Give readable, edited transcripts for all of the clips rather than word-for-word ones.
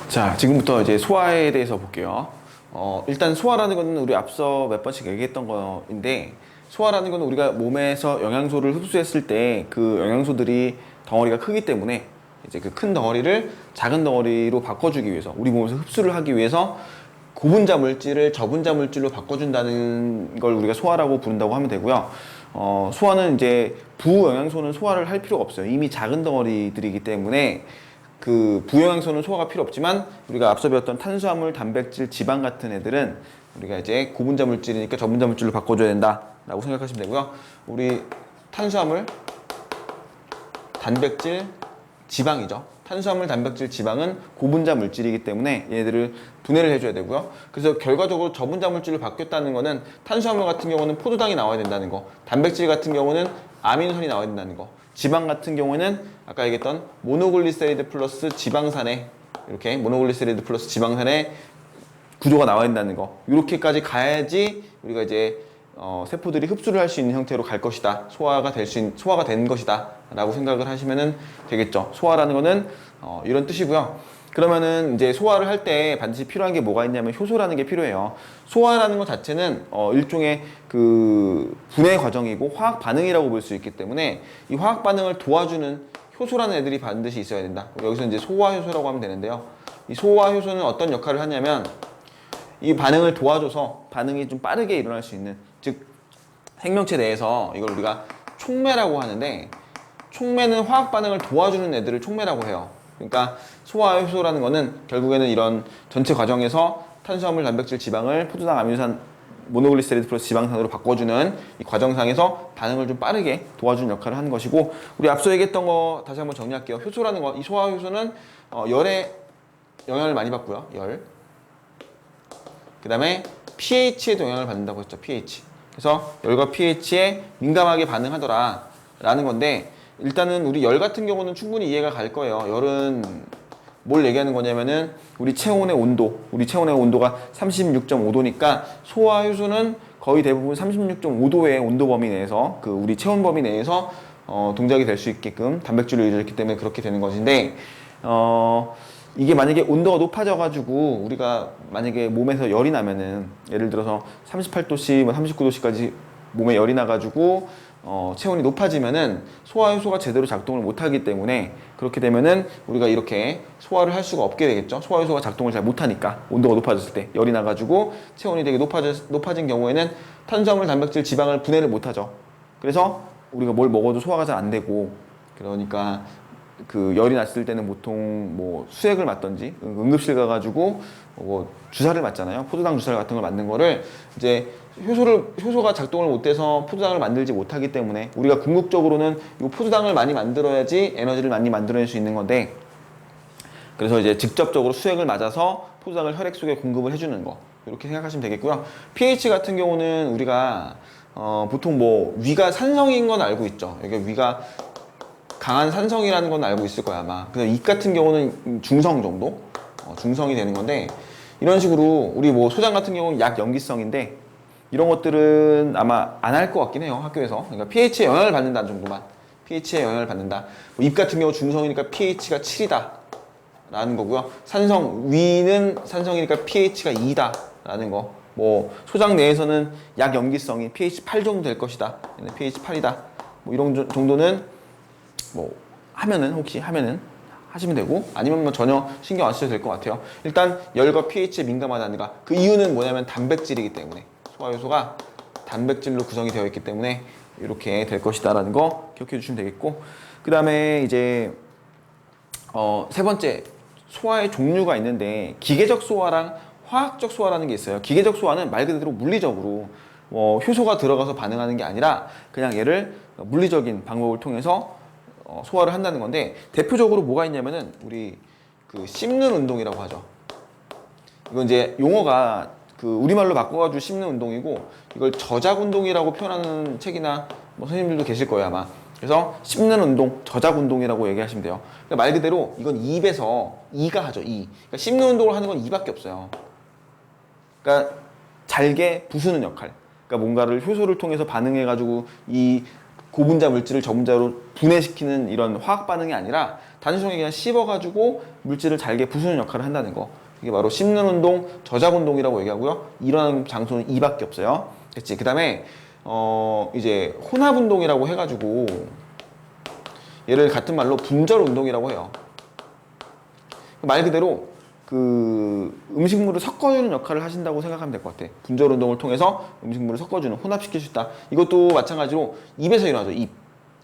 자, 지금부터 이제 소화에 대해서 볼게요. 일단 소화라는 거는 우리 앞서 몇 번씩 얘기했던 거인데, 소화라는 거는 우리가 몸에서 영양소를 흡수했을 때 그 영양소들이 덩어리가 크기 때문에 이제 그 큰 덩어리를 작은 덩어리로 바꿔주기 위해서, 우리 몸에서 흡수를 하기 위해서 고분자 물질을 저분자 물질로 바꿔준다는 걸 우리가 소화라고 부른다고 하면 되고요. 소화는 이제 부영양소는 소화를 할 필요가 없어요. 이미 작은 덩어리들이기 때문에 그 부영양소는 소화가 필요 없지만, 우리가 앞서 배웠던 탄수화물, 단백질, 지방 같은 애들은 우리가 이제 고분자 물질이니까 저분자 물질로 바꿔줘야 된다라고 생각하시면 되고요. 우리 탄수화물, 단백질, 지방이죠. 탄수화물, 단백질, 지방은 고분자 물질이기 때문에 얘네들을 분해를 해줘야 되고요. 그래서 결과적으로 저분자 물질로 바뀌었다는 거는 탄수화물 같은 경우는 포도당이 나와야 된다는 거, 단백질 같은 경우는 아미노산이 나와야 된다는 거, 지방 같은 경우에는 아까 얘기했던 모노글리세리드 플러스 지방산의, 이렇게 모노글리세리드 플러스 지방산의 구조가 나와야 된다는 거, 이렇게까지 가야지 우리가 이제 세포들이 흡수를 할 수 있는 형태로 갈 것이다, 소화가 된 것이다 라고 생각을 하시면 되겠죠. 소화라는 거는 이런 뜻이고요. 그러면은 이제 소화를 할 때 반드시 필요한 게 뭐가 있냐면 효소라는 게 필요해요. 소화라는 것 자체는 일종의 그 분해 과정이고 화학 반응이라고 볼 수 있기 때문에 이 화학 반응을 도와주는 효소라는 애들이 반드시 있어야 된다. 여기서 이제 소화 효소라고 하면 되는데요. 이 소화 효소는 어떤 역할을 하냐면, 이 반응을 도와줘서 반응이 좀 빠르게 일어날 수 있는, 즉 생명체 내에서 이걸 우리가 촉매라고 하는데, 촉매는 화학 반응을 도와주는 애들을 촉매라고 해요. 그러니까 소화 효소라는 거는 결국에는 이런 전체 과정에서 탄수화물, 단백질, 지방을 포도당, 아미노산, 모노글리세리드 플러스 지방산으로 바꿔주는 이 과정상에서 반응을 좀 빠르게 도와주는 역할을 하는 것이고, 우리 앞서 얘기했던 거 다시 한번 정리할게요. 효소라는 거, 이 소화 효소는 열에 영향을 많이 받고요. 열. 그 다음에 pH에도 영향을 받는다고 했죠. pH. 그래서 열과 pH에 민감하게 반응하더라 라는 건데, 일단은 우리 열 같은 경우는 충분히 이해가 갈 거예요. 열은 뭘 얘기하는 거냐면은 우리 체온의 온도가 36.5도니까 소화 효소는 거의 대부분 36.5도의 온도 범위 내에서, 그 우리 체온 범위 내에서 동작이 될 수 있게끔 단백질로 이루어졌기 때문에 그렇게 되는 것인데, 이게 만약에 온도가 높아져가지고 우리가 만약에 몸에서 열이 나면은, 예를 들어서 38도씨, 39도씨까지 몸에 열이 나가지고 체온이 높아지면은 소화 효소가 제대로 작동을 못하기 때문에, 그렇게 되면은 우리가 이렇게 소화를 할 수가 없게 되겠죠. 소화 효소가 작동을 잘 못하니까, 온도가 높아졌을 때 열이 나가지고 체온이 되게 높아진 경우에는 탄수화물, 단백질, 지방을 분해를 못하죠. 그래서 우리가 뭘 먹어도 소화가 잘 안 되고, 그러니까 그 열이 났을 때는 보통 뭐 수액을 맞던지 응급실 가가지고 뭐 주사를 맞잖아요. 포도당 주사 같은 걸 맞는 거를 이제 효소가 작동을 못해서 포도당을 만들지 못하기 때문에, 우리가 궁극적으로는 이 포도당을 많이 만들어야지 에너지를 많이 만들어낼 수 있는 건데, 그래서 이제 직접적으로 수액을 맞아서 포도당을 혈액 속에 공급을 해주는 거, 이렇게 생각하시면 되겠고요. pH 같은 경우는 우리가 보통 뭐 위가 산성인 건 알고 있죠. 이게 위가 강한 산성이라는 건 알고 있을 거야 아마. 근데 잎 같은 경우는 중성 정도, 중성이 되는 건데, 이런 식으로 우리 뭐 소장 같은 경우는 약염기성인데, 이런 것들은 아마 안 할 것 같긴 해요, 학교에서. 그러니까 pH에 영향을 받는다는 정도만, pH에 영향을 받는다. 잎 같은 경우 중성이니까 pH가 7이다 라는 거고요. 위는 산성이니까 pH가 2다 라는 거. 뭐 소장 내에서는 약염기성이 pH 8 정도 될 것이다, pH 8이다, 뭐 이런 정도는 뭐 혹시 하면은 하시면 되고, 아니면 뭐 전혀 신경 안 쓰셔도 될 것 같아요. 일단 열과 pH에 민감하다는가, 그 이유는 뭐냐면 단백질이기 때문에, 소화 효소가 단백질로 구성이 되어 있기 때문에 이렇게 될 것이다 라는 거 기억해 주시면 되겠고, 그 다음에 이제 세 번째, 소화의 종류가 있는데, 기계적 소화랑 화학적 소화라는 게 있어요. 기계적 소화는 말 그대로 물리적으로 효소가 들어가서 반응하는 게 아니라 그냥 얘를 물리적인 방법을 통해서 소화를 한다는 건데, 대표적으로 뭐가 있냐면은 우리 그 씹는 운동이라고 하죠. 이건 이제 용어가 그 우리말로 바꿔가지고 씹는 운동이고, 이걸 저작 운동이라고 표현하는 책이나 뭐 선생님들도 계실 거예요 아마. 그래서 씹는 운동, 저작 운동이라고 얘기하시면 돼요. 그러니까 말 그대로 이건 입에서 이가 하죠, 이. 그러니까 씹는 운동을 하는 건 이밖에 없어요. 그러니까 잘게 부수는 역할. 그러니까 뭔가를 효소를 통해서 반응해가지고 이 고분자 물질을 저분자로 분해시키는 이런 화학 반응이 아니라 단순하게 그냥 씹어가지고 물질을 잘게 부수는 역할을 한다는 거. 이게 바로 씹는 운동, 저작 운동이라고 얘기하고요. 이런 장소는 이밖에 없어요. 됐지? 그 다음에 이제 혼합 운동이라고 해가지고 얘를 같은 말로 분절 운동이라고 해요. 말 그대로 그 음식물을 섞어주는 역할을 하신다고 생각하면 될 것 같아. 분절 운동을 통해서 음식물을 섞어주는, 혼합시킬 수 있다. 이것도 마찬가지로 입에서 일어나죠. 입.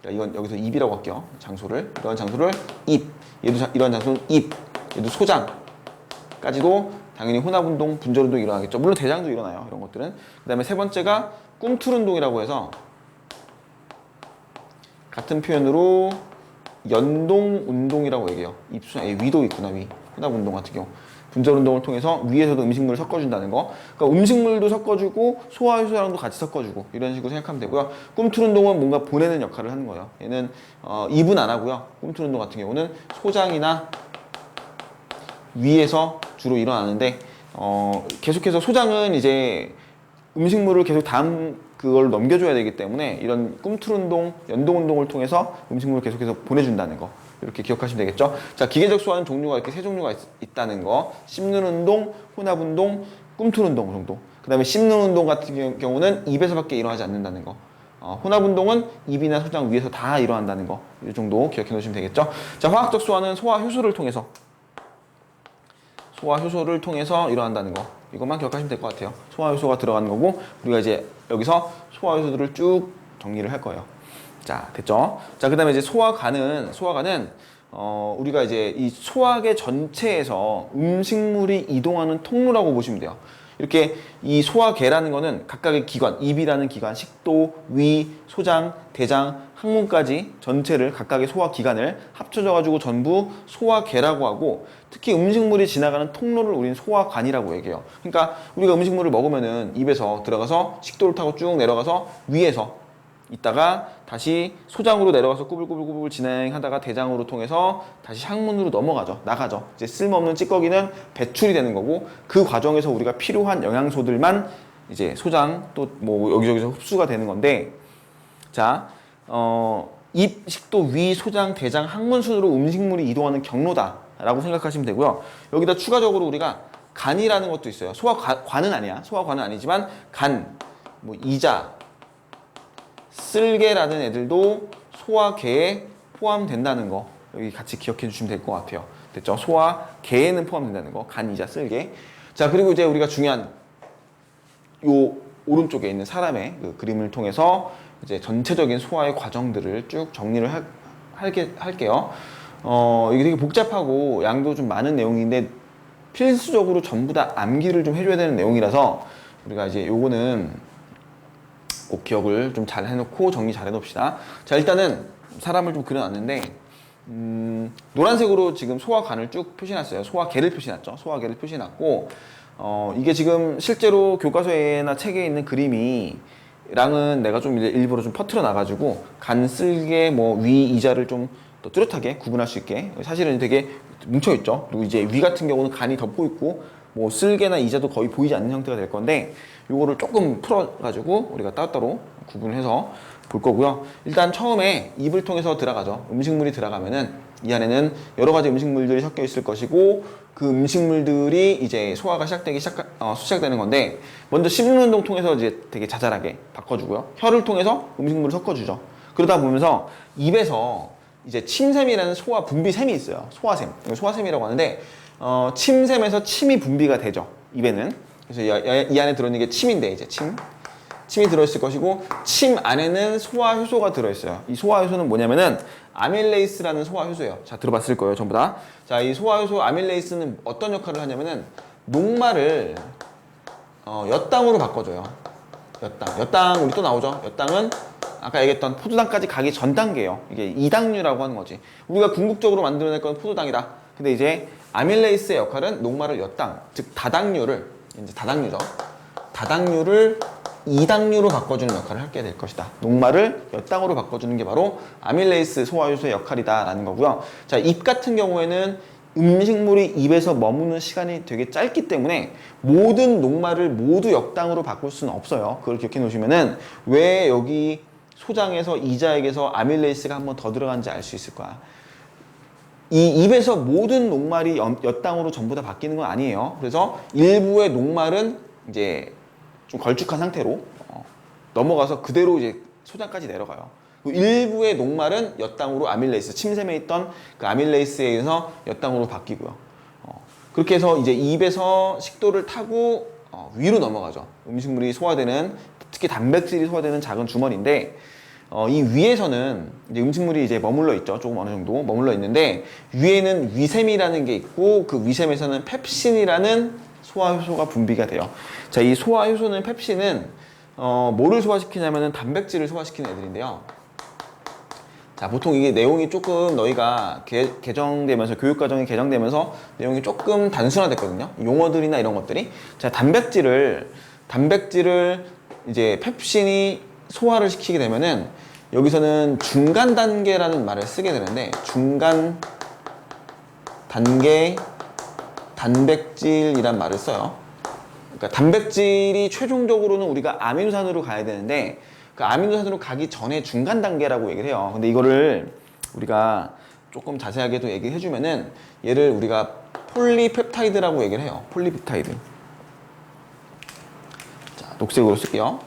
이건 여기서 입이라고 할게요. 장소를. 이런 장소를 입. 얘도 이런 장소는 입. 얘도 소장까지도 당연히 혼합 운동, 분절 운동이 일어나겠죠. 물론 대장도 일어나요. 이런 것들은. 그 다음에 세 번째가 꿈틀 운동이라고 해서 같은 표현으로 연동 운동이라고 얘기해요. 위도 있구나, 위. 혼합 운동 같은 경우. 분절 운동을 통해서 위에서도 음식물을 섞어준다는 거. 그러니까 음식물도 섞어주고 소화효소랑도 같이 섞어주고 이런 식으로 생각하면 되고요. 꿈틀 운동은 뭔가 보내는 역할을 하는 거예요. 얘는 입은 안 하고요. 꿈틀 운동 같은 경우는 소장이나 위에서 주로 일어나는데 계속해서 소장은 이제 음식물을 계속 다음 그걸 넘겨줘야 되기 때문에 이런 꿈틀 운동, 연동 운동을 통해서 음식물을 계속해서 보내준다는 거. 이렇게 기억하시면 되겠죠. 자, 기계적 소화는 종류가 이렇게 세 종류가 있다는 거. 씹는 운동, 혼합 운동, 꿈틀 운동 정도. 그 다음에 씹는 운동 같은 경우는 입에서밖에 일어나지 않는다는 거. 혼합 운동은 입이나 소장 위에서 다 일어난다는 거. 이 정도 기억해 놓으시면 되겠죠. 자, 화학적 소화는 소화 효소를 통해서 일어난다는 거. 이것만 기억하시면 될 것 같아요. 소화 효소가 들어가는 거고 우리가 이제 여기서 소화 효소들을 쭉 정리를 할 거예요. 자, 됐죠? 자, 그 다음에 이제 소화관은 우리가 이제 이 소화계 전체에서 음식물이 이동하는 통로라고 보시면 돼요. 이렇게 이 소화계라는 거는 각각의 기관, 입이라는 기관, 식도, 위, 소장, 대장, 항문까지 전체를 각각의 소화기관을 합쳐져가지고 전부 소화계라고 하고 특히 음식물이 지나가는 통로를 우리는 소화관이라고 얘기해요. 그러니까 우리가 음식물을 먹으면은 입에서 들어가서 식도를 타고 쭉 내려가서 위에서 있다가 다시 소장으로 내려가서 꾸불꾸불꾸불 진행하다가 대장으로 통해서 다시 항문으로 나가죠. 이제 쓸모없는 찌꺼기는 배출이 되는 거고 그 과정에서 우리가 필요한 영양소들만 이제 소장 또 뭐 여기저기서 흡수가 되는 건데 자, 입, 식도, 위, 소장, 대장, 항문 순으로 음식물이 이동하는 경로다라고 생각하시면 되고요. 여기다 추가적으로 우리가 간이라는 것도 있어요. 소화관은 아니야. 소화관은 아니지만 간, 뭐 이자, 쓸개라는 애들도 소화계에 포함된다는 거 여기 같이 기억해 주시면 될 것 같아요. 됐죠? 소화계에는 포함된다는 거. 간, 이자, 쓸개. 자, 그리고 이제 우리가 중요한 요 오른쪽에 있는 사람의 그 그림을 통해서 이제 전체적인 소화의 과정들을 쭉 정리를 할게요. 이게 되게 복잡하고 양도 좀 많은 내용인데 필수적으로 전부 다 암기를 좀 해줘야 되는 내용이라서 우리가 이제 요거는 꼭 기억을 좀 잘 해놓고 정리 잘 해놓읍시다. 자, 일단은 사람을 좀 그려놨는데 노란색으로 지금 소화관을 쭉 표시해놨어요. 소화계를 표시해놨고 이게 지금 실제로 교과서에나 책에 있는 그림이랑은 내가 좀 일부러 좀 퍼트려 놔가지고 간, 쓸개, 뭐 위, 이자를 좀 더 뚜렷하게 구분할 수 있게 사실은 되게 뭉쳐있죠. 그리고 이제 위 같은 경우는 간이 덮고 있고 뭐 쓸개나 이자도 거의 보이지 않는 형태가 될 건데 요거를 조금 풀어가지고 우리가 따로따로 구분해서 볼 거고요. 일단 처음에 입을 통해서 들어가죠. 음식물이 들어가면은 이 안에는 여러 가지 음식물들이 섞여 있을 것이고 그 음식물들이 이제 소화가 시작되는 건데 먼저 씹는 운동 통해서 이제 되게 자잘하게 바꿔주고요. 혀를 통해서 음식물을 섞어주죠. 그러다 보면서 입에서 이제 침샘이라는 소화 분비샘이 있어요. 소화샘. 이거 소화샘이라고 하는데 침샘에서 침이 분비가 되죠. 입에는. 그래서 이 안에 들어있는 게 침인데 이제 침이 들어있을 것이고 침 안에는 소화효소가 들어있어요. 이 소화효소는 뭐냐면은 아밀레이스라는 소화효소예요. 자, 들어봤을 거예요, 전부 다. 자, 이 소화효소 아밀레이스는 어떤 역할을 하냐면은 녹말을 엿당으로 바꿔줘요. 엿당 우리 또 나오죠. 엿당은 아까 얘기했던 포도당까지 가기 전 단계예요. 이게 이당류라고 하는 거지. 우리가 궁극적으로 만들어낼 건 포도당이다. 근데 이제 아밀레이스의 역할은 녹말을 엿당, 즉 다당류를 이제 다당류를 이당류로 바꿔주는 역할을 하게 될 것이다. 녹말을 엿당으로 바꿔주는 게 바로 아밀레이스 소화효소의 역할이다라는 거고요. 자, 입 같은 경우에는 음식물이 입에서 머무는 시간이 되게 짧기 때문에 모든 녹말을 모두 역당으로 바꿀 수는 없어요. 그걸 기억해 놓으시면은 왜 여기 소장에서 이자액에서 아밀레이스가 한 번 더 들어간지 알 수 있을 거야. 이 입에서 모든 녹말이 엿당으로 전부 다 바뀌는 건 아니에요. 그래서 일부의 녹말은 이제 좀 걸쭉한 상태로 넘어가서 그대로 이제 소장까지 내려가요. 일부의 녹말은 엿당으로 아밀레이스, 침샘에 있던 그 아밀레이스에 의해서 엿당으로 바뀌고요. 그렇게 해서 이제 입에서 식도를 타고 위로 넘어가죠. 음식물이 소화되는, 특히 단백질이 소화되는 작은 주머니인데, 이 위에서는 이제 음식물이 이제 머물러 있죠. 조금 어느 정도 머물러 있는데, 위에는 위샘이라는 게 있고, 그 위샘에서는 펩신이라는 소화효소가 분비가 돼요. 자, 이 소화효소는 펩신은 뭐를 소화시키냐면은 단백질을 소화시키는 애들인데요. 자, 보통 이게 내용이 조금 너희가 개정되면서, 교육과정이 개정되면서 내용이 조금 단순화됐거든요. 용어들이나 이런 것들이. 자, 단백질을 이제 펩신이 소화를 시키게 되면은 여기서는 중간 단계라는 말을 쓰게 되는데, 중간 단계 단백질이란 말을 써요. 그러니까 단백질이 최종적으로는 우리가 아미노산으로 가야 되는데, 그 아미노산으로 가기 전에 중간 단계라고 얘기를 해요. 근데 이거를 우리가 조금 자세하게 또 얘기해 주면은, 얘를 우리가 폴리펩타이드라고 얘기를 해요. 폴리펩타이드. 자, 녹색으로 쓸게요.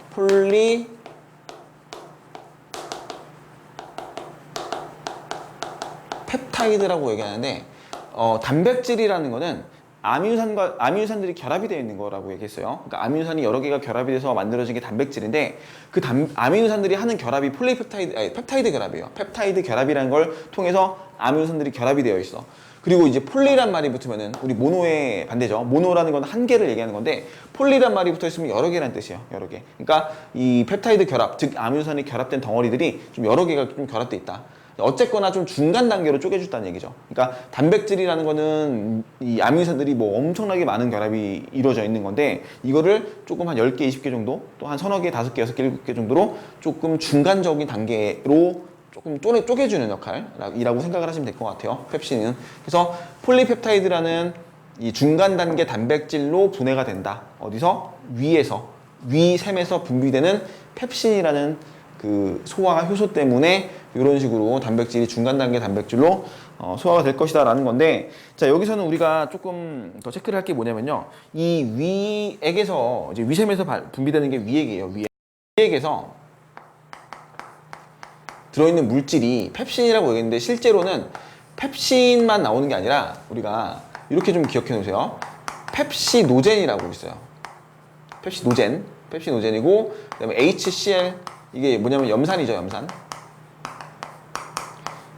펩타이드라고 얘기하는데, 단백질이라는 거는 아미노산들이 결합이 되어 있는 거라고 얘기했어요. 그러니까 아미노산이 여러 개가 결합이 돼서 만들어진 게 단백질인데, 그 아미노산들이 하는 결합이 펩타이드 결합이에요. 펩타이드 결합이라는 걸 통해서 아미노산들이 결합이 되어 있어. 그리고 이제 폴리란 말이 붙으면은 우리 모노의 반대죠. 모노라는 건 한 개를 얘기하는 건데, 폴리란 말이 붙어 있으면 여러 개란 뜻이에요. 여러 개. 그러니까 이 펩타이드 결합, 즉 아미노산이 결합된 덩어리들이 좀 여러 개가 좀 결합돼 있다. 어쨌거나 좀 중간 단계로 쪼개줬다는 얘기죠. 그러니까 단백질이라는 거는 이 아미노산들이 뭐 엄청나게 많은 결합이 이루어져 있는 건데, 이거를 조금 한 10개, 20개 정도, 또 한 서너 개, 5개, 6개, 7개 정도로 조금 중간적인 단계로 조금 쪼개주는 역할이라고 생각을 하시면 될 것 같아요. 펩신은. 그래서 폴리펩타이드라는 이 중간 단계 단백질로 분해가 된다. 어디서? 위샘에서 분비되는 펩신이라는 그 소화 효소 때문에 이런 식으로 단백질이 중간 단계 단백질로 소화가 될 것이다 라는 건데, 자, 여기서는 우리가 조금 더 체크를 할 게 뭐냐면요, 이 위액에서 이제 위샘에서 분비되는 게 위액이에요. 위액에서 들어있는 물질이 펩신이라고 얘기했는데, 실제로는 펩신만 나오는 게 아니라 우리가 이렇게 좀 기억해 놓으세요. 펩시노젠이라고 있어요. 펩시노젠이고, 그다음에 HCl, 이게 뭐냐면 염산이죠.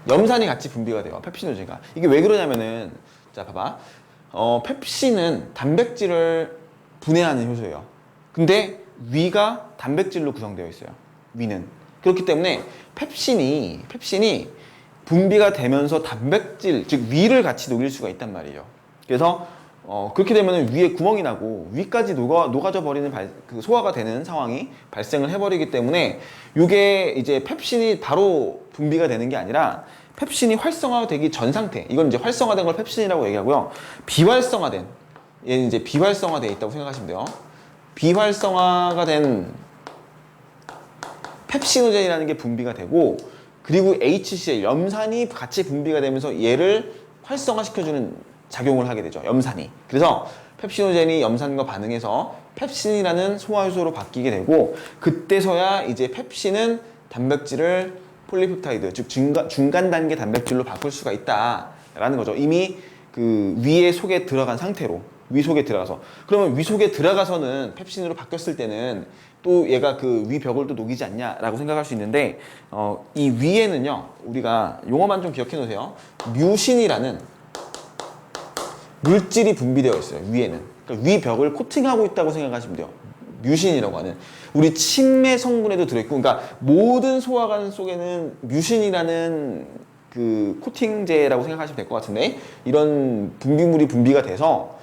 염산이 같이 분비가 돼요. 펩시노젠과. 이게 왜 그러냐면은, 자, 봐봐. 펩신은 단백질을 분해하는 효소예요. 근데 위가 단백질로 구성되어 있어요. 위는. 그렇기 때문에 펩신이 분비가 되면서 단백질, 즉 위를 같이 녹일 수가 있단 말이에요. 그래서 그렇게 되면 위에 구멍이 나고 위까지 녹아져 버리는 그 소화가 되는 상황이 발생을 해버리기 때문에, 이게 이제 펩신이 바로 분비가 되는 게 아니라 펩신이 활성화되기 전 상태, 이건 이제 활성화된 걸 펩신이라고 얘기하고요. 얘는 이제 비활성화되어 있다고 생각하시면 돼요. 비활성화가 된 펩시노젠이라는 게 분비가 되고, 그리고 HCl, 염산이 같이 분비가 되면서 얘를 활성화시켜주는 작용을 하게 되죠. 염산이. 그래서 펩시노젠이 염산과 반응해서 펩신이라는 소화효소로 바뀌게 되고, 그때서야 이제 펩신은 단백질을 폴리펩타이드, 즉 중간 단계 단백질로 바꿀 수가 있다라는 거죠. 이미 그 위 속에 들어간 상태로, 위 속에 들어가서. 그러면 위 속에 들어가서는 펩신으로 바뀌었을 때는 또 얘가 그 위 벽을 또 녹이지 않냐라고 생각할 수 있는데, 이 위에는요, 우리가 용어만 좀 기억해 놓으세요. 뮤신이라는 물질이 분비되어 있어요. 위에는. 그러니까 위 벽을 코팅하고 있다고 생각하시면 돼요. 뮤신이라고 하는. 우리 침의 성분에도 들어있고, 그러니까 모든 소화관 속에는 뮤신이라는 그 코팅제라고 생각하시면 될 것 같은데, 이런 분비물이 분비가 돼서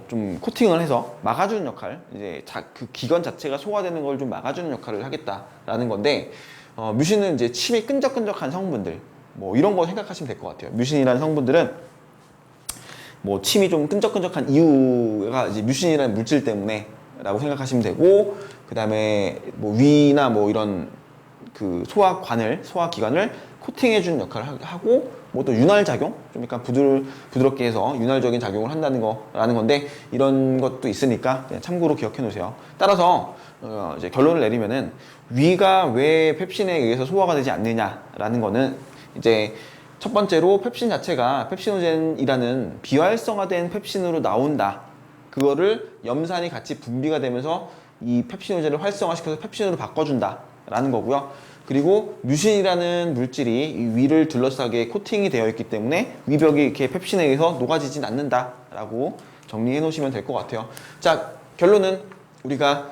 좀 코팅을 해서 막아주는 역할, 이제 그 기관 자체가 소화되는 걸 좀 막아주는 역할을 하겠다라는 건데, 뮤신은 이제 침이 끈적끈적한 성분들, 뭐 이런 거 생각하시면 될 것 같아요. 뮤신이라는 성분들은 뭐 침이 좀 끈적끈적한 이유가 이제 뮤신이라는 물질 때문에 라고 생각하시면 되고, 그 다음에 뭐 위나 뭐 이런 그 소화기관을 코팅해주는 역할을 하고, 뭐 또 윤활작용? 좀 약간 부드럽게 해서 윤활적인 작용을 한다는 거라는 건데, 이런 것도 있으니까 그냥 참고로 기억해 놓으세요. 따라서, 이제 결론을 내리면은, 위가 왜 펩신에 의해서 소화가 되지 않느냐라는 거는, 이제 첫 번째로 펩신 자체가 펩시노젠이라는 비활성화된 펩신으로 나온다. 그거를 염산이 같이 분비가 되면서 이 펩시노젠을 활성화시켜서 펩신으로 바꿔준다 라는 거고요. 그리고 뮤신이라는 물질이 이 위를 둘러싸게 코팅이 되어 있기 때문에 위벽이 이렇게 펩신에 의해서 녹아지진 않는다 라고 정리해 놓으시면 될 것 같아요. 자, 결론은 우리가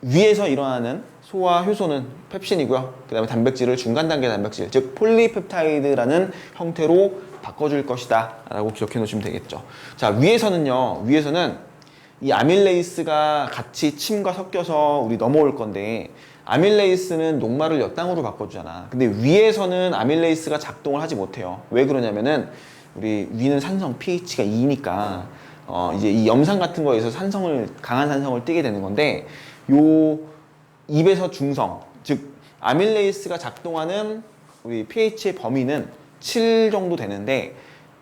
위에서 일어나는 소화 효소는 펩신이고요. 그 다음에 단백질을 중간 단계 단백질, 즉 폴리펩타이드라는 형태로 바꿔줄 것이다 라고 기억해 놓으시면 되겠죠. 자, 위에서는 이 아밀레이스가 같이 침과 섞여서 우리 넘어올 건데, 아밀레이스는 녹말을 엿당으로 바꿔주잖아. 근데 위에서는 아밀레이스가 작동을 하지 못해요. 왜 그러냐면은 우리 위는 산성 pH가 2니까 이제 이 염산 같은 거에서 강한 산성을 띠게 되는 건데, 요 입에서 중성, 즉 아밀레이스가 작동하는 우리 pH의 범위는 7 정도 되는데,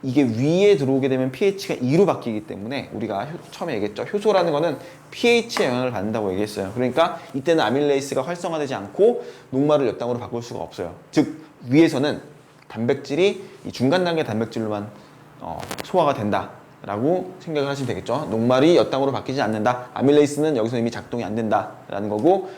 이게 위에 들어오게 되면 pH가 2로 바뀌기 때문에 우리가 처음에 얘기했죠. 효소라는 거는 pH의 영향을 받는다고 얘기했어요. 그러니까 이때는 아밀레이스가 활성화되지 않고 녹말을 엿당으로 바꿀 수가 없어요. 즉 위에서는 단백질이 이 중간 단계 단백질로만 소화가 된다 라고 생각을 하시면 되겠죠. 녹말이 엿당으로 바뀌지 않는다. 아밀레이스는 여기서 이미 작동이 안 된다 라는 거고,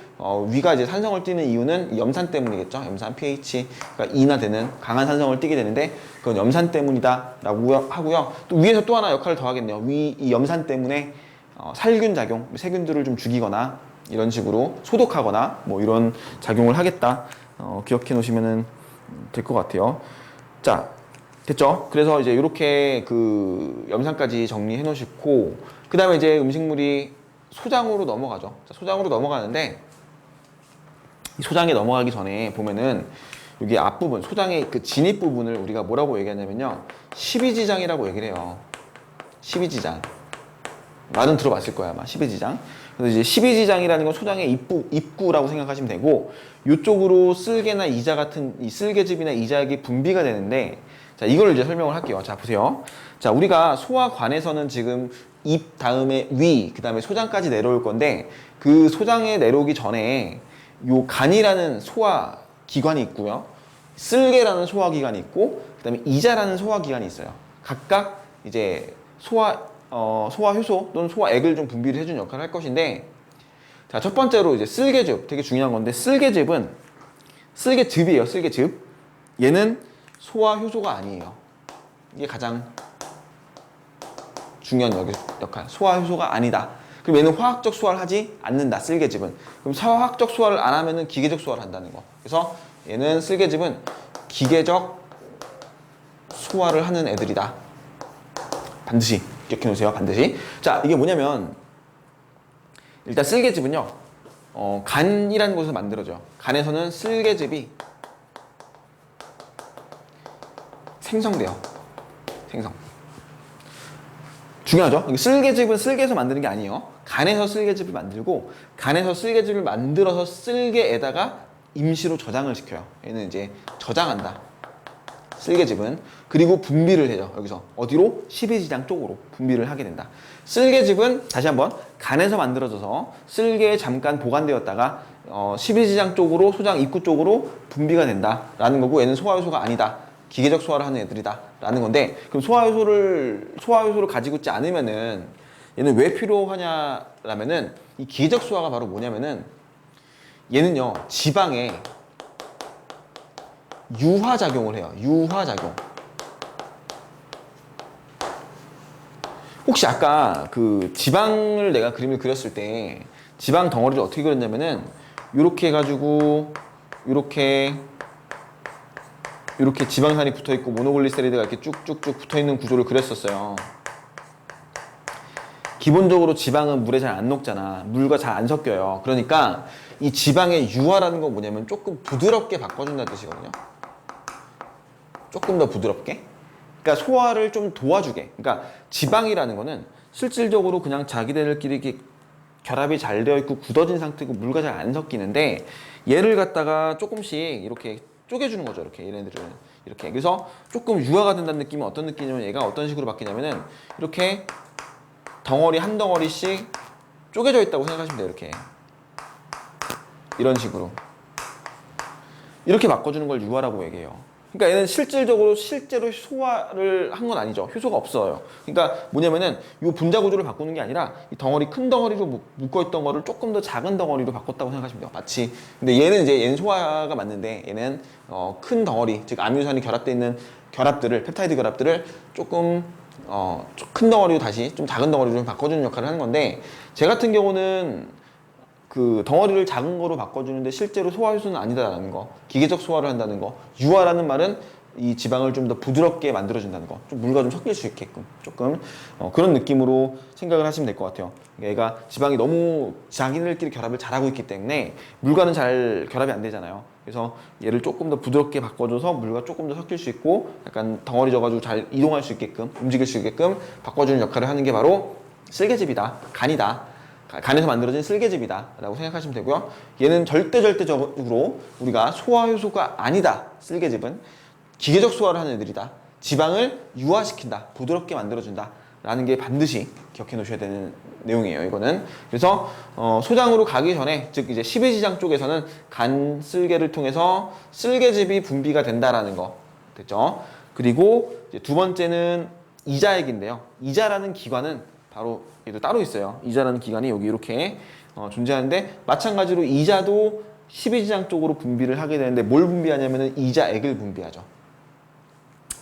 위가 이제 산성을 띠는 이유는 염산 때문이겠죠. 염산 pH가 2나 되는 강한 산성을 띠게 되는데, 그건 염산 때문이다 라고 하고요. 또 위에서 또 하나 역할을 더 하겠네요. 이 염산 때문에 살균 작용, 세균들을 좀 죽이거나 이런 식으로 소독하거나 뭐 이런 작용을 하겠다. 기억해 놓으시면 될 것 같아요. 자, 됐죠? 그래서 이제 이렇게 그 염산까지 정리해 놓으시고, 그 다음에 이제 음식물이 소장으로 넘어가죠. 자, 소장으로 넘어가는데, 이 소장에 넘어가기 전에 보면은 여기 앞부분, 소장의 그 진입 부분을 우리가 뭐라고 얘기하냐면요, 12지장이라고 얘기를 해요. 12지장. 말은 들어봤을 거야, 아마. 12지장. 그래서 이제 12지장이라는 건 소장의 입구라고 생각하시면 되고, 이쪽으로 쓸개나 이자 같은 이 쓸개즙이나 이자액이 분비가 되는데, 자, 이걸 이제 설명을 할게요. 자, 보세요. 자, 우리가 소화관에서는 지금 입 다음에 위, 그 다음에 소장까지 내려올 건데, 그 소장에 내려오기 전에 요 간이라는 소화기관이 있고요. 쓸개라는 소화기관이 있고, 그 다음에 이자라는 소화기관이 있어요. 각각 이제 소화효소 또는 소화액을 좀 분비를 해주는 역할을 할 것인데, 자, 첫 번째로 이제 쓸개즙, 되게 중요한 건데, 쓸개즙은 쓸개즙이에요. 쓸개즙. 얘는 소화효소가 아니에요. 이게 가장 중요한 역할. 소화효소가 아니다. 그럼 얘는 화학적 소화를 하지 않는다. 쓸개즙은. 그럼 화학적 소화를 안 하면은 기계적 소화를 한다는 거. 그래서 얘는 쓸개즙은 기계적 소화를 하는 애들이다. 반드시 기억해 놓으세요. 반드시. 자, 이게 뭐냐면, 일단 쓸개즙은요, 간이라는 곳에서 만들어져. 간에서는 쓸개즙이 생성돼요. 생성. 중요하죠? 쓸개즙은 쓸개에서 만드는 게 아니에요. 간에서 쓸개즙을 만들고, 간에서 쓸개즙을 만들어서 쓸개에다가 임시로 저장을 시켜요. 얘는 이제 저장한다. 쓸개즙은. 그리고 분비를 해요. 여기서 어디로? 12지장 쪽으로 분비를 하게 된다. 쓸개즙은 다시 한번 간에서 만들어져서 쓸개에 잠깐 보관되었다가 12지장 쪽으로, 소장 입구 쪽으로 분비가 된다라는 거고, 얘는 소화효소가 아니다. 기계적 소화를 하는 애들이다 라는 건데, 그럼 소화효소를 가지고 있지 않으면은 얘는 왜 필요하냐라면은, 이 기계적 소화가 바로 뭐냐면은, 얘는요 지방에 유화작용을 해요. 유화작용. 혹시 아까 그 지방을 내가 그림을 그렸을 때 지방 덩어리를 어떻게 그렸냐면은, 요렇게 해가지고 이렇게 지방산이 붙어있고 모노글리세리드가 이렇게 쭉쭉쭉 붙어있는 구조를 그렸었어요. 기본적으로 지방은 물에 잘 안 녹잖아. 물과 잘 안 섞여요. 그러니까 이 지방의 유화라는 건 뭐냐면 조금 부드럽게 바꿔준다는 뜻이거든요. 조금 더 부드럽게. 그러니까 소화를 좀 도와주게. 그러니까 지방이라는 거는 실질적으로 그냥 자기들끼리 이렇게 결합이 잘 되어 있고 굳어진 상태고 물과 잘 안 섞이는데 얘를 갖다가 조금씩 이렇게 쪼개주는 거죠. 이렇게 얘네들은 이렇게. 그래서 조금 유화가 된다는 느낌은 어떤 느낌이냐면 얘가 어떤 식으로 바뀌냐면은 이렇게 덩어리 한 덩어리씩 쪼개져 있다고 생각하시면 돼요. 이렇게 이런 식으로 이렇게 바꿔주는 걸 유화라고 얘기해요. 그러니까 얘는 실질적으로 실제로 소화를 한 건 아니죠. 효소가 없어요. 그러니까 뭐냐면은 이 분자 구조를 바꾸는 게 아니라 이 덩어리 큰 덩어리로 묶어있던 거를 조금 더 작은 덩어리로 바꿨다고 생각하시면 돼요. 마치 근데 얘는 소화가 맞는데 얘는 큰 덩어리 즉 아미노산이 결합되어 있는 결합들을 펩타이드 결합들을 조금 큰 덩어리로 다시 좀 작은 덩어리로 좀 바꿔주는 역할을 하는 건데 제 같은 경우는 그 덩어리를 작은 거로 바꿔주는데 실제로 소화효소는 아니다라는 거, 기계적 소화를 한다는 거. 유화라는 말은 이 지방을 좀 더 부드럽게 만들어준다는 거, 좀 물과 좀 섞일 수 있게끔 조금 그런 느낌으로 생각을 하시면 될 것 같아요. 그러니까 얘가 지방이 너무 자기들끼리 결합을 잘하고 있기 때문에 물과는 잘 결합이 안 되잖아요. 그래서 얘를 조금 더 부드럽게 바꿔줘서 물과 조금 더 섞일 수 있고 약간 덩어리 져가지고 잘 이동할 수 있게끔 움직일 수 있게끔 바꿔주는 역할을 하는 게 바로 쓸개즙이다, 간이다. 간에서 만들어진 쓸개즙이다 라고 생각하시면 되고요. 얘는 절대적으로 우리가 소화효소가 아니다. 쓸개즙은 기계적 소화를 하는 애들이다. 지방을 유화시킨다, 부드럽게 만들어준다 라는 게 반드시 기억해 놓으셔야 되는 내용이에요. 이거는 그래서 소장으로 가기 전에 즉 이제 십이지장 쪽에서는 간 쓸개를 통해서 쓸개즙이 분비가 된다라는 거 됐죠. 그리고 이제 두 번째는 이자액인데요. 이자라는 기관은 바로 얘도 따로 있어요. 이자라는 기관이 여기 이렇게 존재하는데 마찬가지로 이자도 십이지장 쪽으로 분비를 하게 되는데 뭘 분비하냐면은 이자액을 분비하죠.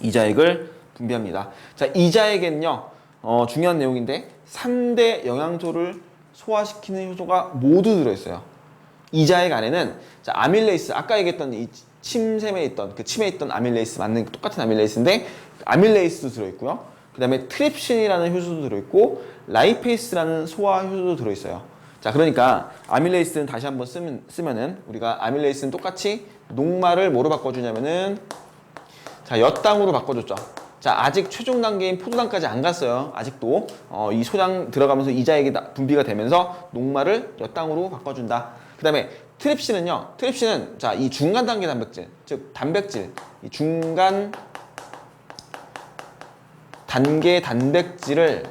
이자액을 분비합니다. 자, 이자액에는요 중요한 내용인데 3대 영양소를 소화시키는 효소가 모두 들어있어요. 이자액 안에는 자, 아밀레이스 아까 얘기했던 이 침샘에 있던 그 침에 있던 아밀레이스 맞는 똑같은 아밀레이스인데 아밀레이스도 들어있고요. 그 다음에 트립신이라는 효소도 들어있고 라이페이스라는 소화 효소도 들어있어요. 자, 그러니까 아밀레이스는 다시 한번 쓰면은 우리가 아밀레이스는 똑같이 녹말을 뭐로 바꿔주냐면은 자, 엿당으로 바꿔줬죠. 자, 아직 최종 단계인 포도당까지 안 갔어요. 아직도 이 소장 들어가면서 이자액이 분비가 되면서 녹말을 엿당으로 바꿔준다. 그 다음에 트립신은요. 트립신은 자, 이 중간 단계 단백질, 즉 단백질, 이 중간 단계 단백질을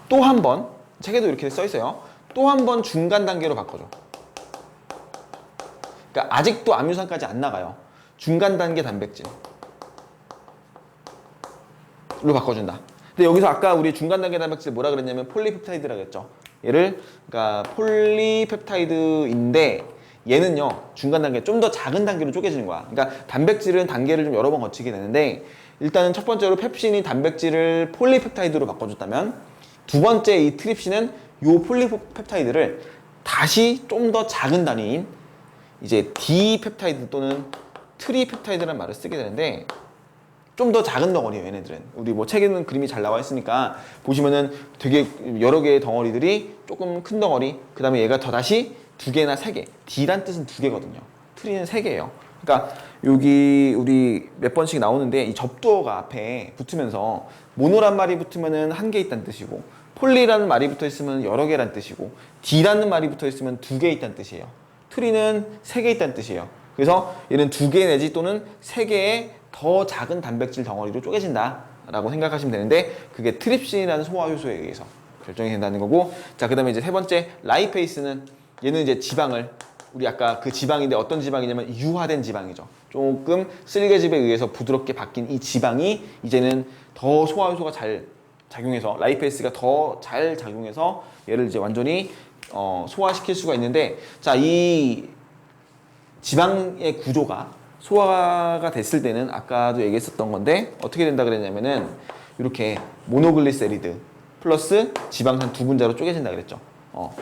또 한 번 책에도 이렇게 써 있어요. 또 한 번 중간 단계로 바꿔줘. 그러니까 아직도 아미노산까지 안 나가요. 중간 단계 단백질로 바꿔준다. 근데 여기서 아까 우리 중간 단계 단백질 뭐라 그랬냐면 폴리펩타이드라고 했죠. 얘를 그러니까 폴리펩타이드인데 얘는요 중간 단계 좀 더 작은 단계로 쪼개지는 거야. 그러니까 단백질은 단계를 좀 여러 번 거치게 되는데 일단은 첫 번째로 펩신이 단백질을 폴리펩타이드로 바꿔줬다면 두 번째 이 트립신은 요 폴리펩타이드를 다시 좀 더 작은 단위인 이제 디펩타이드 또는 트리펩타이드라는 말을 쓰게 되는데 좀 더 작은 덩어리예요. 얘네들은 우리 뭐 책에는 그림이 잘 나와 있으니까 보시면은 되게 여러 개의 덩어리들이 조금 큰 덩어리 그 다음에 얘가 더 다시 두 개나 세 개 D란 뜻은 두 개거든요. 트리는 세 개예요. 그러니까 여기 우리 몇 번씩 나오는데 이 접두어가 앞에 붙으면서 모노란 말이 붙으면은 한 개 있다는 뜻이고 폴리라는 말이 붙어 있으면 여러 개란 뜻이고 D라는 말이 붙어 있으면 두 개 있다는 뜻이에요. 트리는 세 개 있다는 뜻이에요. 그래서 얘는 두 개 내지 또는 세 개의 더 작은 단백질 덩어리로 쪼개진다 라고 생각하시면 되는데 그게 트립신이라는 소화 효소에 의해서 결정이 된다는 거고 자, 그 다음에 이제 세 번째 라이페이스는 얘는 이제 지방을 우리 아까 그 지방인데 어떤 지방이냐면 유화된 지방이죠. 조금 쓸개즙에 의해서 부드럽게 바뀐 이 지방이 이제는 더 소화 효소가 잘 작용해서 라이페이스가 더 잘 작용해서 얘를 이제 완전히 소화시킬 수가 있는데 자, 이 지방의 구조가 소화가 됐을 때는 아까도 얘기했었던 건데 어떻게 된다 그랬냐면은 이렇게 모노글리세리드 플러스 지방산 두 분자로 쪼개진다 그랬죠.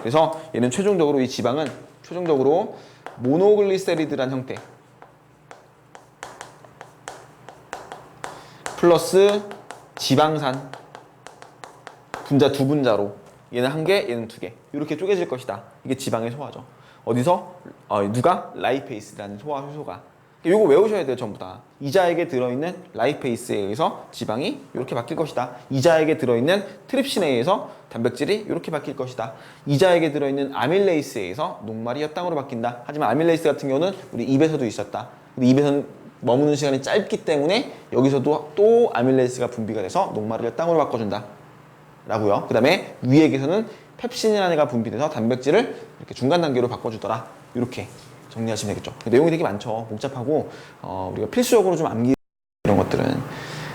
그래서 얘는 최종적으로 이 지방은 최종적으로 모노글리세리드란 형태 플러스 지방산 분자 두 분자로 얘는 한 개, 얘는 두 개 이렇게 쪼개질 것이다. 이게 지방의 소화죠. 어디서? 누가? 라이페이스라는 소화 효소가 요거 외우셔야 돼요, 전부 다. 이자액에 들어있는 라이페이스에 의해서 지방이 이렇게 바뀔 것이다. 이자액에 들어있는 트립신에 의해서 단백질이 이렇게 바뀔 것이다. 이자액에 들어있는 아밀레이스에 의해서 녹말이 엿당으로 바뀐다. 하지만 아밀레이스 같은 경우는 우리 입에서도 있었다. 우리 입에서는 머무는 시간이 짧기 때문에 여기서도 또 아밀레이스가 분비가 돼서 녹말을 엿당으로 바꿔준다. 라고요. 그 다음에 위액에서는 펩신이라는 애가 분비돼서 단백질을 이렇게 중간 단계로 바꿔주더라. 이렇게 정리하시면 되겠죠. 내용이 되게 많죠. 복잡하고 우리가 필수적으로 좀 암기 이런 것들은.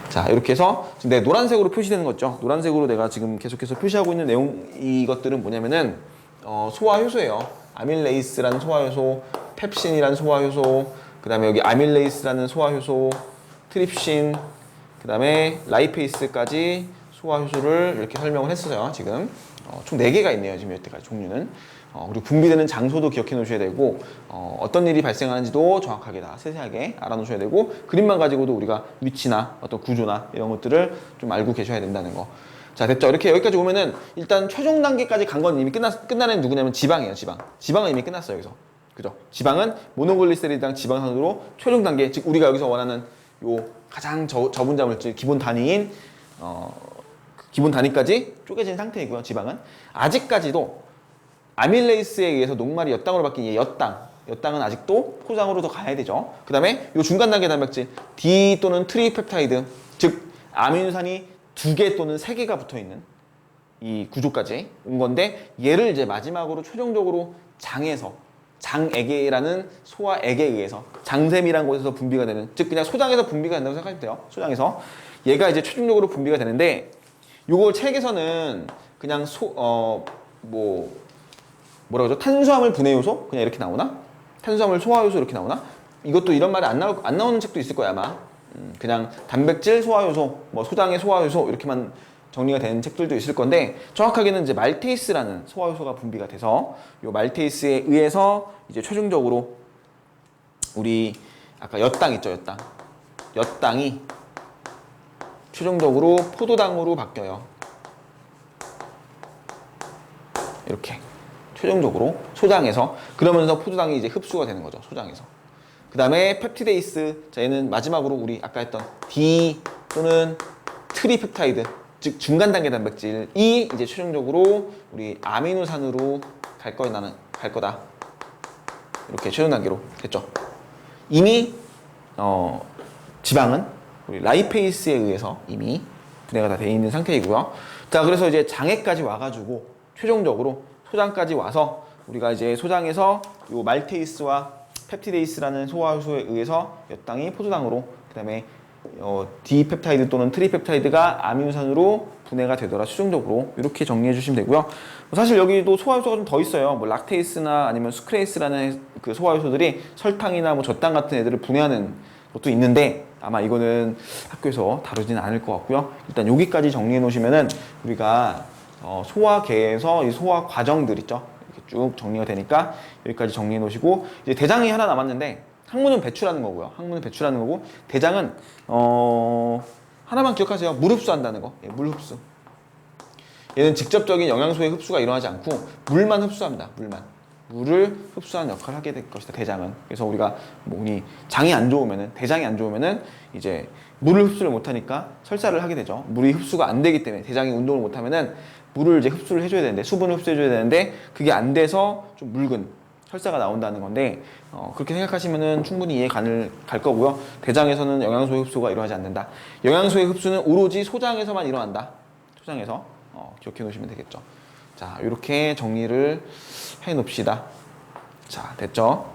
자, 이렇게 해서 지금 내 노란색으로 표시되는 거죠. 노란색으로 내가 지금 계속해서 표시하고 있는 내용, 이것들은 뭐냐면은 소화효소예요. 아밀레이스라는 소화효소, 펩신이라는 소화효소, 그 다음에 여기 아밀레이스라는 소화효소, 트립신, 그 다음에 라이페이스까지 소화효소를 이렇게 설명을 했어요. 지금 총 4개가 있네요. 지금 여태까지 종류는. 그리고 분비되는 장소도 기억해 놓으셔야 되고 어떤 일이 발생하는지도 정확하게 다 세세하게 알아 놓으셔야 되고 그림만 가지고도 우리가 위치나 어떤 구조나 이런 것들을 좀 알고 계셔야 된다는 거. 자, 됐죠? 이렇게 여기까지 오면은 일단 최종 단계까지 간 건 이미 끝난 애는 누구냐면 지방이에요. 지방은 이미 끝났어요. 여기서. 그죠? 지방은 모노글리세리드랑 지방산으로 최종 단계, 즉 우리가 여기서 원하는 요 가장 저분자 물질 기본 단위인 기본 단위까지 쪼개진 상태이고요. 지방은 아직까지도 아밀레이스에 의해서 녹말이 엿당으로 바뀐 이 엿당은 아직도 포장으로 더 가야 되죠. 그 다음에 이 중간 단계 단백질 D 또는 트리펩타이드, 즉 아미노산이 2개 또는 3개가 붙어있는 이 구조까지 온 건데 얘를 이제 마지막으로 최종적으로 장에게라는 소화액에 의해서 장샘이라는 곳에서 분비가 되는, 즉 그냥 소장에서 분비가 된다고 생각하시면 돼요. 소장에서 얘가 이제 최종적으로 분비가 되는데 요걸 책에서는 그냥 뭐라 그러죠? 탄수화물 분해 요소? 그냥 이렇게 나오나? 탄수화물 소화 요소 이렇게 나오나? 이것도 이런 말이 안 나오는 책도 있을 거야, 아마. 그냥 단백질 소화 요소, 뭐 소장의 소화 요소 이렇게만 정리가 되는 책들도 있을 건데 정확하게는 이제 말테이스라는 소화 요소가 분비가 돼서 요 말테이스에 의해서 이제 최종적으로 우리 아까 엿당 있죠, 엿당이 최종적으로 포도당으로 바뀌어요. 이렇게. 최종적으로 소장에서, 그러면서 포도당이 이제 흡수가 되는 거죠. 소장에서. 그 다음에 펩티데이스, 자 얘는 마지막으로 우리 아까 했던 D 또는 트리펩타이드, 즉 중간 단계 단백질이 이제 최종적으로 우리 아미노산으로 갈 거다. 이렇게 최종 단계로 됐죠. 이미 지방은 우리 라이페이스에 의해서 이미 분해가 다 되어 있는 상태이고요. 자, 그래서 이제 장에까지 와가지고 최종적으로 소장까지 와서 우리가 이제 소장에서 요 말테이스와 펩티데이스라는 소화효소에 의해서 엿당이 포도당으로, 그 다음에 디펩타이드 또는 트리펩타이드가 아미노산으로 분해가 되더라. 최종적으로 이렇게 정리해 주시면 되고요. 사실 여기도 소화효소가 좀 더 있어요. 뭐 락테이스나 아니면 수크레이스라는 그 소화효소들이 설탕이나 뭐 젖당 같은 애들을 분해하는 것도 있는데 아마 이거는 학교에서 다루지는 않을 것 같고요. 일단 여기까지 정리해 놓으시면은 우리가 소화계에서 이 소화 과정들 있죠. 이렇게 쭉 정리가 되니까 여기까지 정리해 놓으시고, 이제 대장이 하나 남았는데 항문은 배출하는 거고요. 항문은 배출하는 거고, 대장은 하나만 기억하세요. 물 흡수한다는 거. 예, 물 흡수. 얘는 직접적인 영양소의 흡수가 일어나지 않고 물만 흡수합니다. 물을 흡수하는 역할을 하게 될 것이다, 대장은. 그래서 우리가 뭐 대장이 안 좋으면은 이제 물을 흡수를 못하니까 설사를 하게 되죠. 물이 흡수가 안 되기 때문에 대장이 운동을 못하면은 물을 이제 흡수를 해줘야 되는데, 수분을 흡수해줘야 되는데 그게 안 돼서 좀 묽은 설사가 나온다는 건데 그렇게 생각하시면은 충분히 이해 갈 거고요. 대장에서는 영양소의 흡수가 일어나지 않는다. 영양소의 흡수는 오로지 소장에서만 일어난다. 소장에서 기억해 놓으시면 되겠죠. 자, 이렇게 정리를 해 놓읍시다. 자, 됐죠?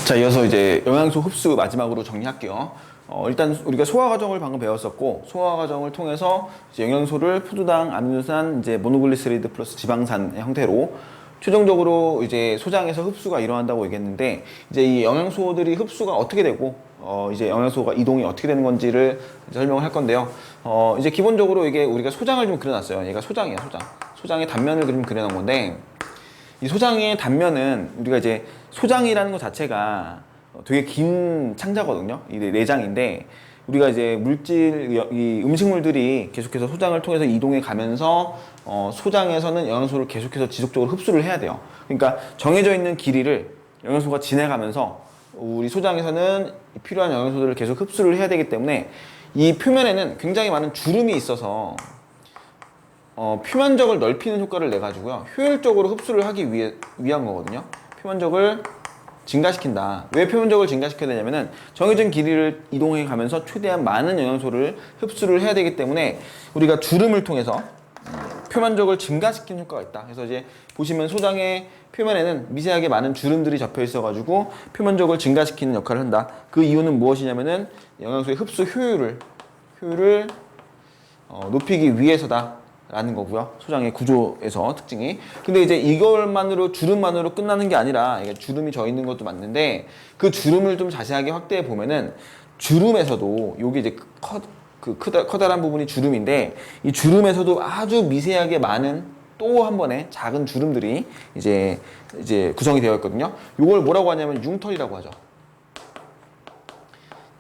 자, 이어서 이제 영양소 흡수 마지막으로 정리할게요. 일단 우리가 소화 과정을 방금 배웠었고, 소화 과정을 통해서 이제 영양소를 포도당, 아미노산, 이제 모노글리세리드 플러스 지방산의 형태로 최종적으로 이제 소장에서 흡수가 일어난다고 얘기했는데, 이제 이 영양소들이 흡수가 어떻게 되고 이제 영양소가 이동이 어떻게 되는 건지를 이제 설명을 할 건데요. 이제 기본적으로 이게 우리가 소장을 좀 그려놨어요. 얘가 소장이에요, 소장. 소장의 단면을 좀 그려놓은 건데, 이 소장의 단면은 우리가 이제 소장이라는 것 자체가 되게 긴 창자거든요. 이 내장인데 우리가 이제 이 음식물들이 계속해서 소장을 통해서 이동해 가면서 소장에서는 영양소를 계속해서 지속적으로 흡수를 해야 돼요. 그러니까 정해져 있는 길이를 영양소가 지나가면서 우리 소장에서는 필요한 영양소들을 계속 흡수를 해야 되기 때문에 이 표면에는 굉장히 많은 주름이 있어서 표면적을 넓히는 효과를 내 가지고요 효율적으로 흡수를 하기 위한 거거든요. 표면적을 증가시킨다. 왜 표면적을 증가시켜야 되냐면은 정해진 길이를 이동해 가면서 최대한 많은 영양소를 흡수를 해야 되기 때문에 우리가 주름을 통해서 표면적을 증가시키는 효과가 있다. 그래서 이제 보시면 소장의 표면에는 미세하게 많은 주름들이 접혀 있어 가지고 표면적을 증가시키는 역할을 한다. 그 이유는 무엇이냐면은 영양소의 흡수 효율을 높이기 위해서다 라는 거고요. 소장의 구조에서 특징이. 근데 이제 이걸만으로 주름만으로 끝나는 게 아니라 이게 주름이 져 있는 것도 맞는데 그 주름을 좀 자세하게 확대해 보면은 주름에서도 요게 이제 커다란 부분이 주름인데 이 주름에서도 아주 미세하게 많은 또 한 번의 작은 주름들이 이제 구성이 되어 있거든요. 요걸 뭐라고 하냐면 융털이라고 하죠.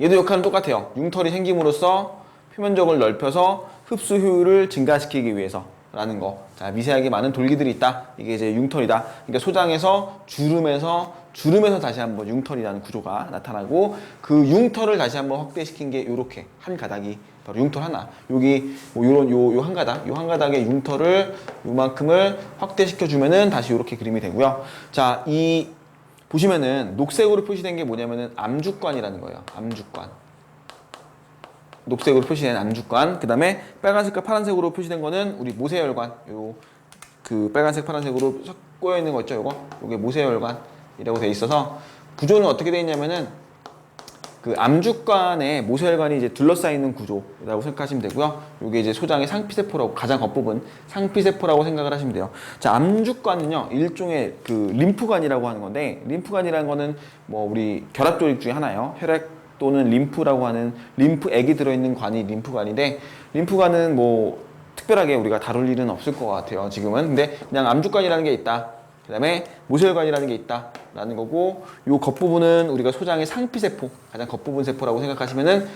얘도 역할은 똑같아요. 융털이 생김으로써 표면적을 넓혀서 흡수 효율을 증가시키기 위해서 라는 거. 자, 미세하게 많은 돌기들이 있다. 이게 이제 융털이다. 그러니까 소장에서 주름에서 다시 한번 융털이라는 구조가 나타나고 그 융털을 다시 한번 확대시킨 게 요렇게 한 가닥이 바로 융털 하나. 여기 뭐 요런 요 한 가닥의 융털을 요만큼을 확대시켜 주면은 다시 요렇게 그림이 되고요. 자, 이 보시면은 녹색으로 표시된 게 뭐냐면은 암주관이라는 거예요. 암주관. 녹색으로 표시된 암주관. 그 다음에 빨간색과 파란색으로 표시된 거는 우리 모세혈관. 그 빨간색 파란색으로 꼬여 있는 거 있죠. 요게 모세혈관이라고 돼 있어서 구조는 어떻게 돼 있냐면은 그 암주관에 모세혈관이 이제 둘러싸이는 구조라고 생각하시면 되고요. 요게 이제 소장의 상피세포라고 가장 겉부분 상피세포라고 생각을 하시면 돼요. 자, 암주관은요 일종의 그 림프관이라고 하는 건데 림프관이라는 거는 뭐 우리 결합 조직 중에 하나예요. 혈액 또는 림프라고 하는 림프액이 들어있는 관이 림프관인데 림프관은 뭐 특별하게 우리가 다룰 일은 없을 것 같아요 지금은. 근데 그냥 암주관이라는 게 있다. 그 다음에 모세혈관이라는 게 있다 라는 거고 요 겉부분은 우리가 소장의 상피세포 가장 겉부분 세포라고 생각하시면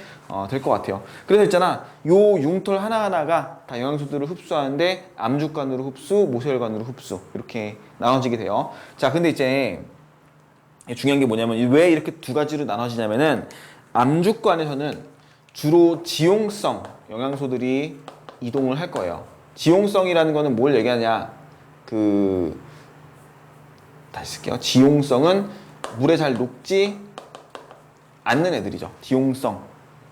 될 것 같아요. 그래서 있잖아 요 융털 하나하나가 다 영양소들을 흡수하는데 암주관으로 흡수 모세혈관으로 흡수 이렇게 나눠지게 돼요. 자, 근데 이제 중요한 게 뭐냐면 왜 이렇게 두 가지로 나눠지냐면은 암주관에서는 주로 지용성 영양소들이 이동을 할 거예요. 지용성이라는 거는 뭘 얘기하냐? 다시 쓸게요. 지용성은 물에 잘 녹지 않는 애들이죠. 지용성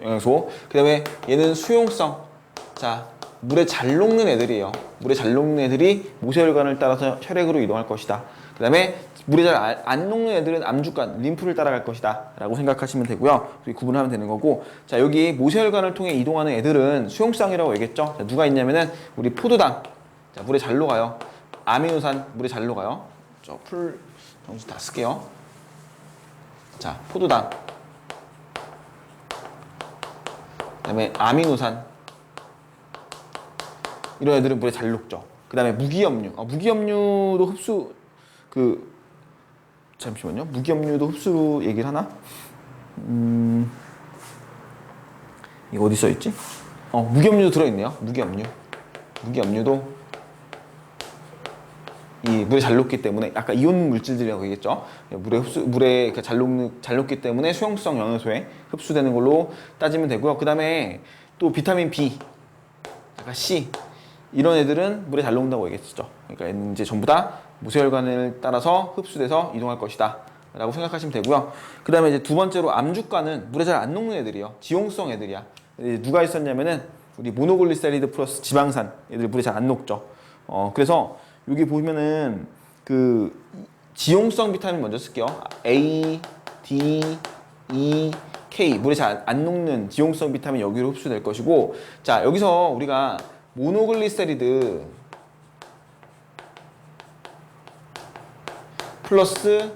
영양소. 그 다음에 얘는 수용성. 자, 물에 잘 녹는 애들이에요. 물에 잘 녹는 애들이 모세혈관을 따라서 혈액으로 이동할 것이다. 그 다음에 물에 잘 안 녹는 애들은 암주관, 림프를 따라갈 것이다 라고 생각하시면 되고요. 구분하면 되는 거고. 자, 여기 모세혈관을 통해 이동하는 애들은 수용성이라고 얘기했죠. 자, 누가 있냐면은 우리 포도당. 자, 물에 잘 녹아요. 아미노산 물에 잘 녹아요. 풀 정수 다 쓸게요. 자, 포도당. 그 다음에 아미노산. 이런 애들은 물에 잘 녹죠. 그 다음에 무기염류. 무기염류도 흡수, 잠시만요. 무기염류도 흡수로 얘기를 하나? 이거 어디 써있지? 무기염류도 들어있네요. 무기염류도 이 물에 잘 녹기 때문에 아까 이온 물질들이라고 얘기했죠. 물에 잘 녹기 때문에 수용성 영양소에 흡수되는 걸로 따지면 되고요. 그 다음에 또 비타민 B, 아까 C 이런 애들은 물에 잘 녹는다고 얘기했죠. 그러니까 이제 전부 다 모세혈관을 따라서 흡수돼서 이동할 것이다 라고 생각하시면 되고요. 그 다음에 이제 두 번째로 암주관은 물에 잘 안 녹는 애들이에요. 지용성 애들이야. 누가 있었냐면은 우리 모노글리세리드 플러스 지방산 애들 물에 잘 안 녹죠. 그래서 여기 보면은 그 지용성 비타민 먼저 쓸게요. A, D, E, K 물에 잘 안 녹는 지용성 비타민 여기로 흡수될 것이고, 자, 여기서 우리가 모노글리세리드 플러스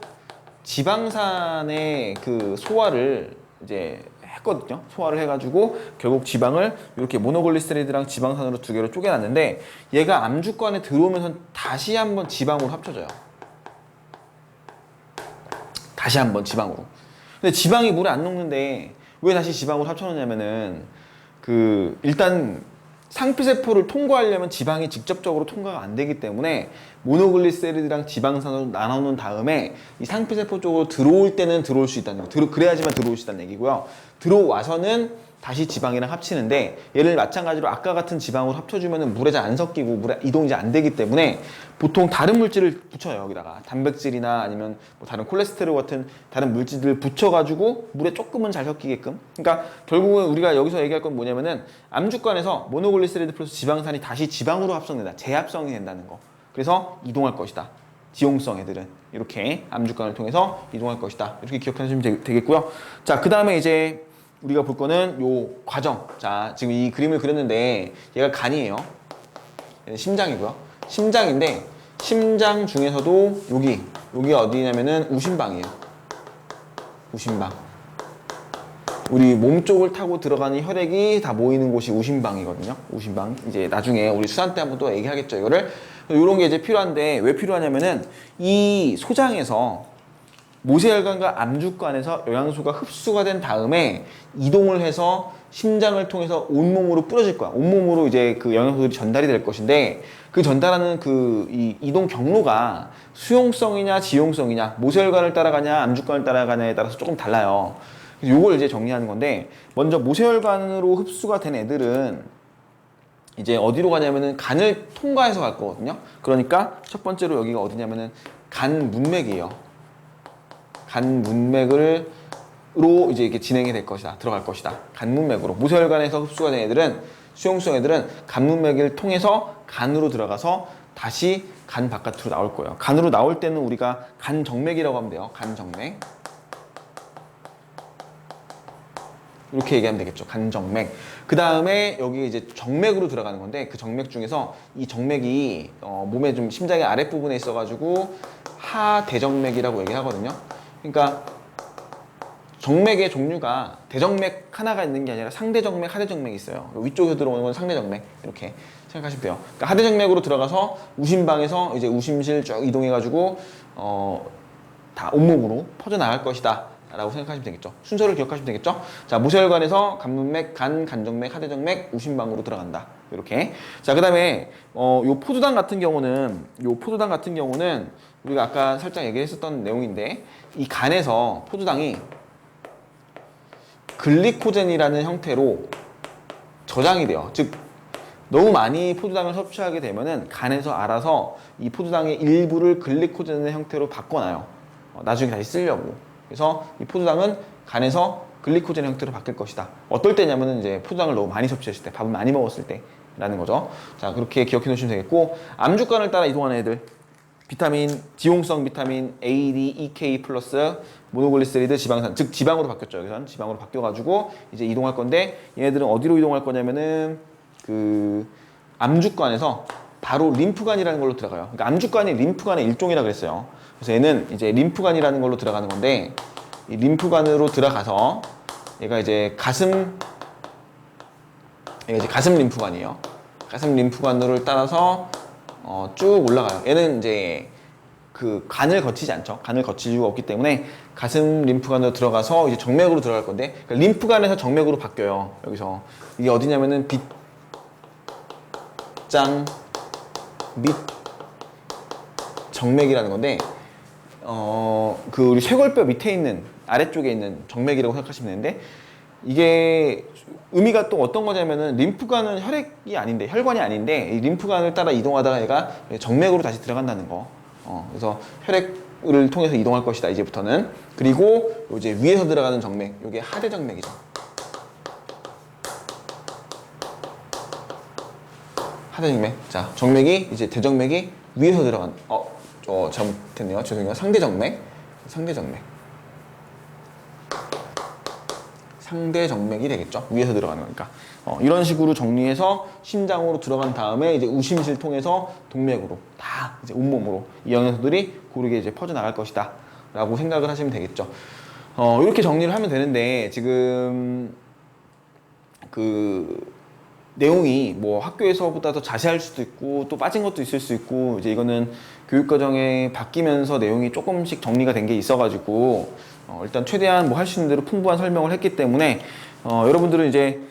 지방산의 그 소화를 이제 했거든요. 소화를 해가지고 결국 지방을 이렇게 모노글리세리드랑 지방산으로 두 개로 쪼개놨는데 얘가 암주관에 들어오면서 다시 한번 지방으로 합쳐져요. 다시 한번 지방으로. 근데 지방이 물에 안 녹는데 왜 다시 지방으로 합쳐놓냐면은 일단 상피세포를 통과하려면 지방이 직접적으로 통과가 안 되기 때문에 모노글리세리드랑 지방산으로 나눠놓은 다음에 이 상피세포 쪽으로 들어올 때는 들어올 수 있다는 거. 그래야지만 들어올 수 있다는 얘기고요. 들어와서는 다시 지방이랑 합치는데 얘를 마찬가지로 아까 같은 지방으로 합쳐주면 물에 잘 안 섞이고 물에 이동이 잘 안 되기 때문에 보통 다른 물질을 붙여요. 여기다가 단백질이나 아니면 뭐 다른 콜레스테롤 같은 다른 물질들을 붙여가지고 물에 조금은 잘 섞이게끔. 그러니까 결국은 우리가 여기서 얘기할 건 뭐냐면은 암주간에서 모노글리세리드 플러스 지방산이 다시 지방으로 합성된다. 재합성이 된다는 거. 그래서 이동할 것이다. 지용성 애들은 이렇게 암주간을 통해서 이동할 것이다. 이렇게 기억하시면 되겠고요. 자, 그 다음에 이제 우리가 볼 거는 요 과정. 자, 지금 이 그림을 그렸는데 얘가 간이에요. 얘는 심장이고요. 심장인데 심장 중에서도 여기가 어디냐면은 우심방이에요. 우심방. 우리 몸 쪽을 타고 들어가는 혈액이 다 모이는 곳이 우심방이거든요. 우심방. 이제 나중에 우리 수산 때 한번 또 얘기하겠죠, 이거를. 이런 게 이제 필요한데 왜 필요하냐면은 이 소장에서 모세혈관과 암주관에서 영양소가 흡수가 된 다음에 이동을 해서 심장을 통해서 온몸으로 뿌려질 거야. 온몸으로 이제 그 영양소들이 전달이 될 것인데 그 전달하는 이 이동 경로가 수용성이냐 지용성이냐, 모세혈관을 따라가냐 암주관을 따라가냐에 따라서 조금 달라요. 그래서 요걸 이제 정리하는 건데, 먼저 모세혈관으로 흡수가 된 애들은 이제 어디로 가냐면은 간을 통과해서 갈 거거든요. 그러니까 첫 번째로 여기가 어디냐면은 간 문맥이에요. 간 문맥으로 이제 이렇게 진행이 될 것이다. 들어갈 것이다. 간 문맥으로. 모세혈관에서 흡수가 된 애들은, 수용성 애들은 간 문맥을 통해서 간으로 들어가서 다시 간 바깥으로 나올 거예요. 간으로 나올 때는 우리가 간정맥이라고 하면 돼요. 간정맥. 이렇게 얘기하면 되겠죠. 간정맥. 그 다음에 여기 이제 정맥으로 들어가는 건데, 그 정맥 중에서 이 정맥이 몸의 좀 심장의 아랫부분에 있어가지고 하대정맥이라고 얘기하거든요. 그러니까 정맥의 종류가 대정맥 하나가 있는 게 아니라 상대정맥, 하대정맥이 있어요. 위쪽에서 들어오는 건 상대정맥, 이렇게 생각하시면 돼요. 그러니까 하대정맥으로 들어가서 우심방에서 이제 우심실 쭉 이동해가지고 다 온몸으로 퍼져나갈 것이다 라고 생각하시면 되겠죠. 순서를 기억하시면 되겠죠. 자, 모세혈관에서 간문맥, 간정맥, 하대정맥, 우심방으로 들어간다. 이렇게. 자, 그 다음에 요 포도당 같은 경우는 우리가 아까 살짝 얘기했었던 내용인데, 이 간에서 포도당이 글리코젠이라는 형태로 저장이 돼요. 즉 너무 많이 포도당을 섭취하게 되면은 간에서 알아서 이 포도당의 일부를 글리코젠의 형태로 바꿔놔요. 나중에 다시 쓰려고. 그래서 이 포도당은 간에서 글리코젠 형태로 바뀔 것이다. 어떨 때냐면은 이제 포도당을 너무 많이 섭취했을 때, 밥을 많이 먹었을 때라는 거죠. 자, 그렇게 기억해 놓으시면 되겠고, 암주간을 따라 이동하는 애들, 지용성 비타민 A, D, E, K 플러스 모노글리세리드, 지방산, 즉 지방으로 바뀌었죠. 여기서는 지방으로 바뀌어가지고 이제 이동할 건데, 얘네들은 어디로 이동할 거냐면은 암주관에서 바로 림프관이라는 걸로 들어가요. 그러니까 암주관이 림프관의 일종이라 그랬어요. 그래서 얘는 이제 림프관이라는 걸로 들어가는 건데, 이 림프관으로 들어가서 얘가 이제 가슴 림프관이에요. 가슴 림프관으로 따라서 쭉 올라가요. 얘는 이제 그 간을 거치지 않죠. 간을 거칠 이유가 없기 때문에 가슴 림프관으로 들어가서 이제 정맥으로 들어갈 건데, 그러니까 림프관에서 정맥으로 바뀌어요. 여기서 이게 어디냐면은 빗장 및 정맥이라는 건데, 우리 쇄골뼈 밑에 있는, 아래쪽에 있는 정맥이라고 생각하시면 되는데, 이게 의미가 또 어떤 거냐면은 림프관은 혈관이 아닌데 이 림프관을 따라 이동하다가 얘가 정맥으로 다시 들어간다는 거. 그래서 혈액을 통해서 이동할 것이다, 이제부터는. 그리고 이제 위에서 들어가는 정맥, 이게 하대정맥이죠. 하대정맥. 자, 정맥이 이제 대정맥이 위에서 들어간, 잘못했네요. 죄송해요. 상대정맥. 상대정맥이 되겠죠. 위에서 들어가는 거니까. 이런 식으로 정리해서 심장으로 들어간 다음에 이제 우심실 통해서 동맥으로 다 이제 온몸으로 이 영양소들이 고르게 이제 퍼져나갈 것이다 라고 생각을 하시면 되겠죠. 이렇게 정리를 하면 되는데, 지금 내용이 뭐 학교에서보다 더 자세할 수도 있고 또 빠진 것도 있을 수 있고, 이제 이거는 교육과정에 바뀌면서 내용이 조금씩 정리가 된 게 있어가지고 일단 최대한 뭐 할 수 있는 대로 풍부한 설명을 했기 때문에 여러분들은 이제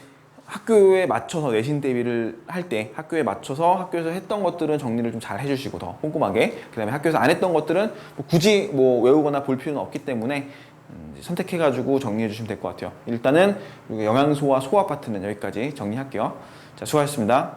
학교에 맞춰서 내신 대비를 할 때 학교에 맞춰서 학교에서 했던 것들은 정리를 좀 잘 해주시고 더 꼼꼼하게, 그 다음에 학교에서 안 했던 것들은 뭐 굳이 뭐 외우거나 볼 필요는 없기 때문에 선택해가지고 정리해 주시면 될 것 같아요. 일단은 영양소와 소화 파트는 여기까지 정리할게요. 자, 수고하셨습니다.